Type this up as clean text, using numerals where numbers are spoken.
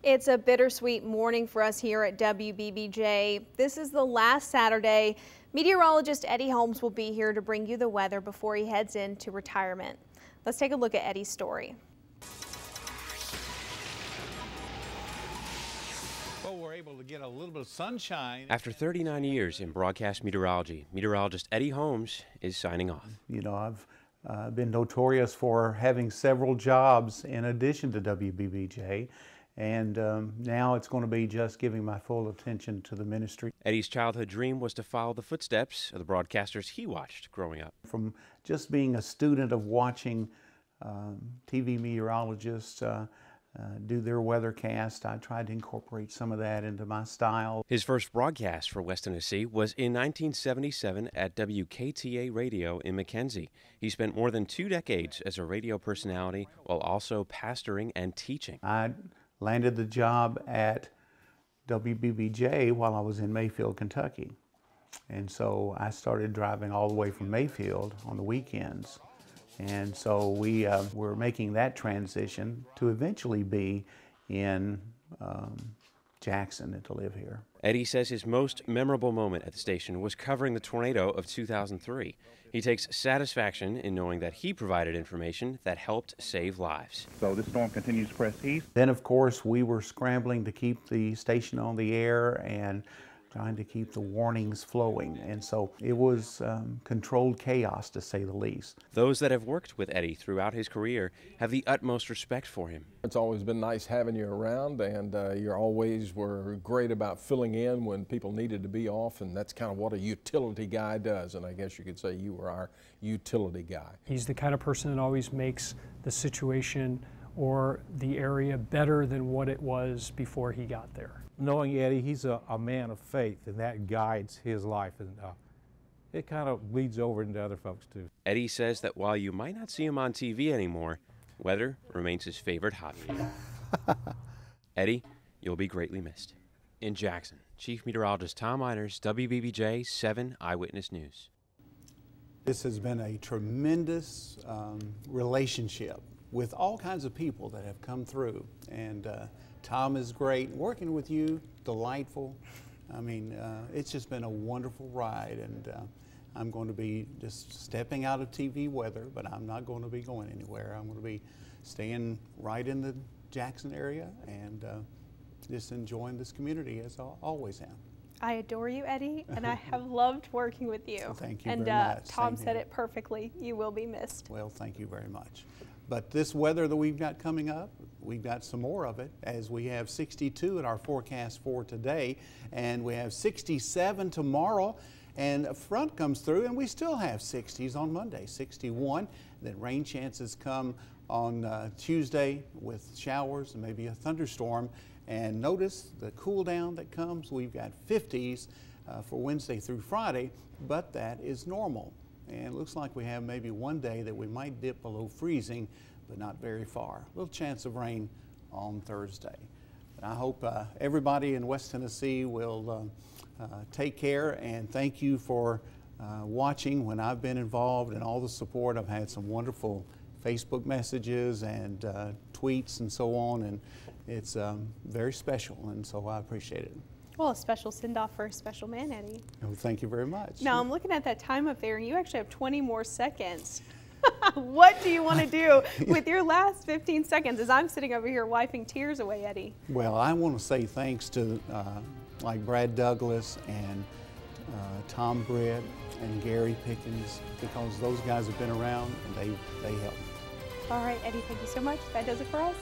It's a bittersweet morning for us here at WBBJ. This is the last Saturday. Meteorologist Eddie Holmes will be here to bring you the weather before he heads into retirement. Let's take a look at Eddie's story. Well, we're able to get a little bit of sunshine. After 39 years in broadcast meteorology, meteorologist Eddie Holmes is signing off. You know, I've been notorious for having several jobs in addition to WBBJ. And now it's going to be just giving my full attention to the ministry. Eddie's childhood dream was to follow the footsteps of the broadcasters he watched growing up. From just being a student of watching TV meteorologists do their weathercast, I tried to incorporate some of that into my style. His first broadcast for West Tennessee was in 1977 at WKTA Radio in McKenzie. He spent more than 2 decades as a radio personality while also pastoring and teaching. I landed the job at WBBJ while I was in Mayfield, Kentucky. And so I started driving all the way from Mayfield on the weekends. And so we were making that transition to eventually be in Jackson and to live here. Eddie says his most memorable moment at the station was covering the tornado of 2003. He takes satisfaction in knowing that he provided information that helped save lives. So this storm continues to press east. Then, of course, we were scrambling to keep the station on the air and trying to keep the warnings flowing. And so it was controlled chaos, to say the least. Those that have worked with Eddie throughout his career have the utmost respect for him. It's always been nice having you around, and you always were great about filling in when people needed to be off, and that's kind of what a utility guy does, and I guess you could say you were our utility guy. He's the kind of person that always makes the situation or the area better than what it was before he got there. Knowing Eddie, he's a man of faith, and that guides his life, and it kind of bleeds over into other folks too. Eddie says that while you might not see him on TV anymore, weather remains his favorite hobby. Eddie, you'll be greatly missed. In Jackson, Chief Meteorologist Tom Einers, WBBJ 7 Eyewitness News. This has been a tremendous relationship with all kinds of people that have come through, and Tom is great. Working with you, delightful. I mean, it's just been a wonderful ride, and I'm going to be just stepping out of TV weather, but I'm not going to be going anywhere. I'm going to be staying right in the Jackson area and just enjoying this community as I always am. I adore you, Eddie, and I have loved working with you. Well, thank you and very much. Tom said it perfectly. You will be missed. Well, thank you very much. But this weather that we've got coming up, we've got some more of it, as we have 62 in our forecast for today, and we have 67 tomorrow, and a front comes through, and we still have 60s on Monday, 61. Then rain chances come on Tuesday with showers and maybe a thunderstorm. And notice the cool down that comes. We've got 50s for Wednesday through Friday, but that is normal. And it looks like we have maybe one day that we might dip below freezing, but not very far. A little chance of rain on Thursday. And I hope everybody in West Tennessee will take care, and thank you for watching when I've been involved and all the support. I've had some wonderful Facebook messages and tweets and so on, and it's very special, and so I appreciate it. Well, a special send-off for a special man, Eddie. Oh, thank you very much. Now, I'm looking at that time up there, and you actually have 20 more seconds. What do you want to do with your last 15 seconds as I'm sitting over here wiping tears away, Eddie? Well, I want to say thanks to like Brad Douglas and Tom Britt and Gary Pickens, because those guys have been around and they helped. All right, Eddie, thank you so much. That does it for us.